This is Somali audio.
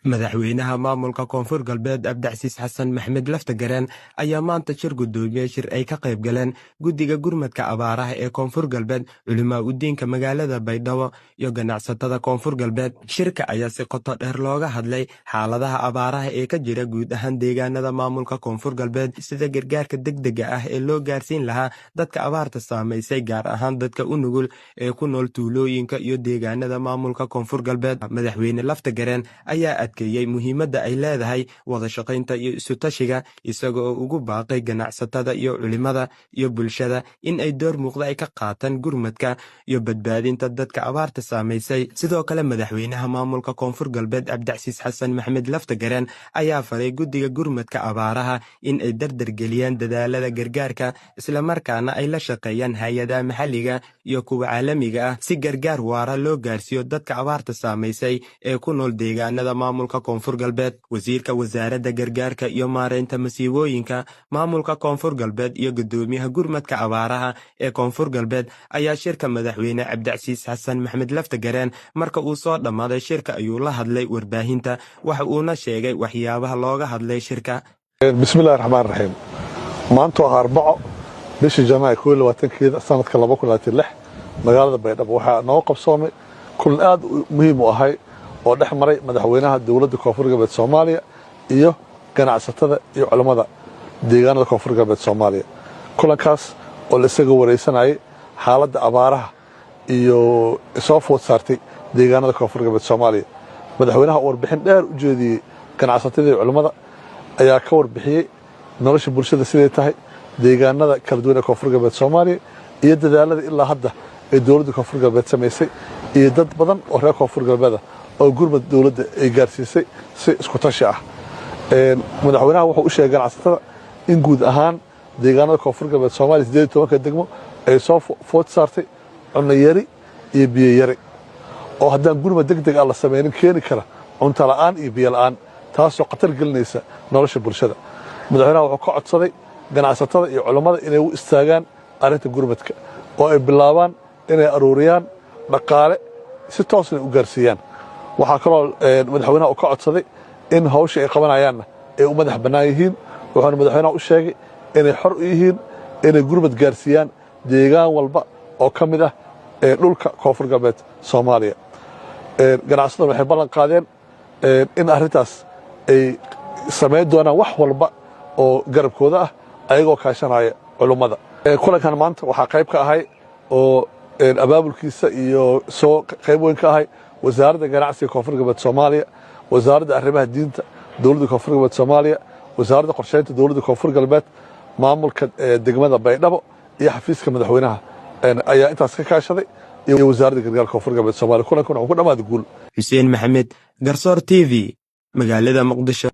madaxweynaha maamulka koonfur galbeed Abdicasiis Xasan Maxamed Laftagareen ayaa maanta shir gudoomiyay shir ay ka qayb galeen guddiga gurmadka abaaraha ee koonfur galbeed culimaa u diinka magaalada Baydhabo iyo ganacsatada koonfur galbeed. Shirka ayaa si qoto dheer looga hadlay xaaladaha abaaraha ee ka jira guud ahaan deegaanada maamulka koonfur galbeed, sida gargaarka degdega ah ee loo gaarsiin lahaa dadka abaarta saamaysay, gaar ahaan dadka u nugul ee ku nool tuulooyinka iyo deegaanada maamulka koonfur galbeed. Madaxweyne Laftagareen ayaa adkeeyay muhiimadda ay leedahay wada shaqaynta iyo isu tashiga, isaga oo ugu baaqay ganacsatada iyo culimada iyo bulshada in ay door muuqda ay ka qaataan gurmadka iyo badbaadinta dadka abaarta saamaysay. Sidoo kale madaxweynaha maamulka koonfur galbeed Abdicasiis Xasan Maxamed Laftagareen ayaa faray guddiga gurmadka abaaraha in ay dardargeliyaan dadaalada gargaarka, isla markaana ay la shaqeeyaan hay-adaha maxalliga iyo kuwa caalamiga ah si gargaar waara loo gaarsiiyo dadka abaarta saamaysay ee ku nool deegaanada maamulka koonfur galbeed. Wasiirka wasaaradda gargaarka iyo maareynta masiibooyinka maamulka koonfur galbeed iyo gudoomiyaha gurmadka abaaraha ee koonfur galbeed ayaa shirka madaxweyne Abdicasiis Xasan Maxamed Laftagareen marka uu soo dhammaaday shirka ayuu la hadlay warbaahinta, waxa uuna sheegay waxyaabaha looga hadlay shirka. bismillahi raxmaani raxiim. maanta waa Arbaco bishii Janaayo 22 sanadka 2026 magaalada Baydhabo waxaa noo qabsoomay kulan aad muhiim u ahay oo dhex maray madaxweynaha dowladda koonfur galbeed Soomaaliya iyo ganacsatada iyo culimada deegaanada koonfur galbeed Soomaaliya. kulankaas oo la isaga wareysanayay xaaladda abaaraha iyo soo food saartay deegaanada koonfur galbeed Soomaaliya. madaxweynaha warbixin dheer u jeediyay ganacsatada iyo culimada ayaa ka warbixiyay nolosha bulshada siday tahay deegaanada kala duwan ee koonfur galbeed Soomaaliya iyo dadaalada ilaa hadda ee dowladda koonfur galbeed sameysay iyo dad badan oo reer koonfur galbeed oo gurmad dowladda ay gaarsiisay si isku tashi ah. madaxweynaha wuxuu u sheegay ganacsatada in guud ahaan deegaanada koonfur galbeed Soomaaliya 18 degmo ay soo food saartay cunno yari iyo biyo yari oo haddaan gurmad degdeg ah la sameeynin keeni kara cunto la'aan iyo biyo la'aan, taasoo khatar gelinaysa nolosha bulshada. madaxweynaha wuxuu ka codsaday ganacsatada iyo culimada inay u istaagaan arrinta gurmadka oo ay bilaabaan inay aruuriyaan dhaqaale si toosna u gaarsiiyaan. waxaa kaloo madaxweynaha uu ka codsaday in hawsha ay qabanayaanna ay u madax bannaan yihiin, wuxuuna madaxweynaha u sheegay inay xor u yihiin inay gurmad gaarsiiyaan deegaan walba oo ka mid ah dhulka koonfur galbeed Soomaaliya. ganacsatada waxay ballan qaadeen in arrintaas ay samayn doonaan wax walba oo garabkooda ah ayagoo kaashanaya culimmada. kulankan maanta waxaa qayb ka ahay oo abaabulkiisa iyo soo qayb weyn ka ahay wasaaradda ganacsiga koonfur galbeed Soomaaliya, wasaaradda arrimaha diinta dowladda koonfur galbeed Soomaaliya, wasaaradda qorsheynta dowladda koonfur galbeed, maamulka degmada Baydhabo iyo xafiiska madaxweynaha ayaa intaas ka kaashaday iyo wasaaradda gargaarka koonfur galbeed Soomaaliya. kulankan wuxuu ku dhamaaday guul. Xuseen Maxamed, Garsoor TV, magaalada Muqdisho.